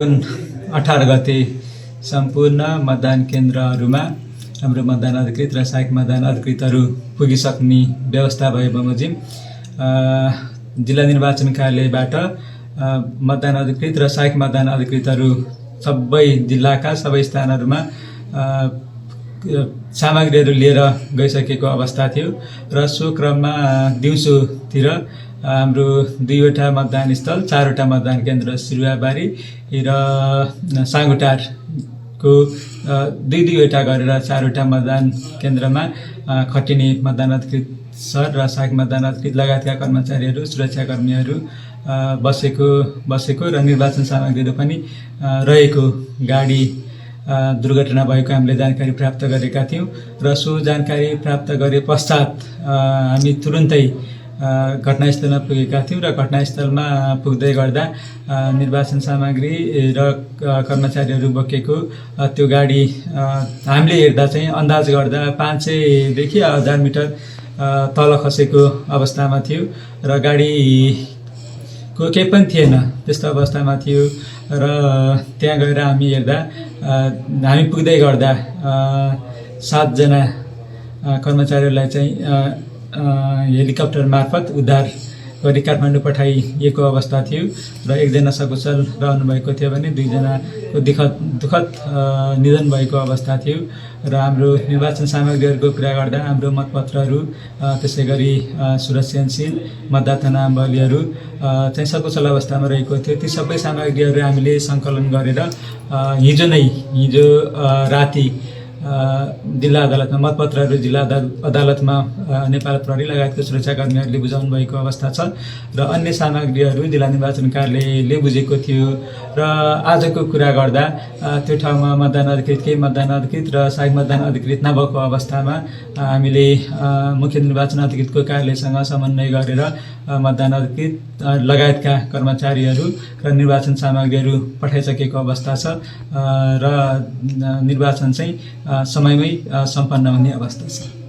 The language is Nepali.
जुन 18 गते सम्पूर्ण मतदान केन्द्रहरूमा हाम्रो मतदान अधिकृत र सहायक मतदान अधिकृतहरू पुगिसक्ने व्यवस्था भए बमोजिम जिल्ला निर्वाचन कार्यालयबाट मतदान अधिकृत र सहायक मतदान अधिकृतहरू सबै जिल्लाका सबै स्थानहरूमा सामग्रीहरू लिएर गइसकेको अवस्था थियो र सो क्रममा दिउँसोतिर हाम्रो 2वटा मतदान स्थल 4वटा मतदान केन्द्र सिरुवाबारी र साङ्गुटारको 2-2वटा गरेर 4वटा मतदान केन्द्रमा खटिने मतदान अधिकृत सर र सहायक मतदान अधिकृत लगायतका कर्मचारीहरू सुरक्षाकर्मीहरू बसेको र निर्वाचन सामग्रीहरू पनि रहेको गाडी दुर्घटना भएको हामीले जानकारी प्राप्त गरेका थियौं र सो जानकारी प्राप्त गरे पश्चात हामी तुरुन्तै घटनास्थलमा पुगेका थियौं र घटनास्थलमा पुग्दै गर्दा निर्वाचन सामग्री र कर्मचारीहरू बोकेको त्यो गाडी हामीले हेर्दा चाहिँ अन्दाज गर्दा 500 देखि 1000 मिटर तल खसेको अवस्थामा थियो र गाडीको केही पनि थिएन त्यस्तो अवस्थामा थियो र त्यहाँ गएर हामी हेर्दा हामी पुग्दै गर्दा 7 जना कर्मचारीहरूलाई चाहिँ हेलिकप्टर मार्फत उद्धार गरी काठमाडौँ पठाइएको अवस्था थियो र 1 जना सकुशल रहनु भएको थियो भने 2 जनाको दुःखद निधन भएको अवस्था थियो र हाम्रो निर्वाचन सामग्रीहरूको कुरा गर्दा हाम्रो मतपत्रहरू त्यसैगरी सुरक्षाशील मतदाता नामावलीहरू चाहिँ सकुशल अवस्थामा रहेको थियो। ती सबै सामग्रीहरू हामीले सङ्कलन गरेर हिजो राति जिल्ला अदालतमा मतपत्रहरू जिल्ला अदालतमा नेपाल प्रहरी लगायतको सुरक्षाकर्मीहरूले बुझाउनु भएको अवस्था छ र अन्य सामग्रीहरू जिल्ला निर्वाचन कार्यालयले बुझेको थियो र आजको कुरा गर्दा त्यो ठाउँमा मतदान अधिकृत र सहायक मतदान अधिकृत नभएको अवस्थामा हामीले मुख्य निर्वाचन अधिकृतको कार्यालयसँग समन्वय गरेर मतदान अधिकृत लगायतका कर्मचारीहरू र निर्वाचन सामग्रीहरू पठाइसकेको अवस्था छ र निर्वाचन चाहिँ समयमै सम्पन्न हुने अवस्था छ।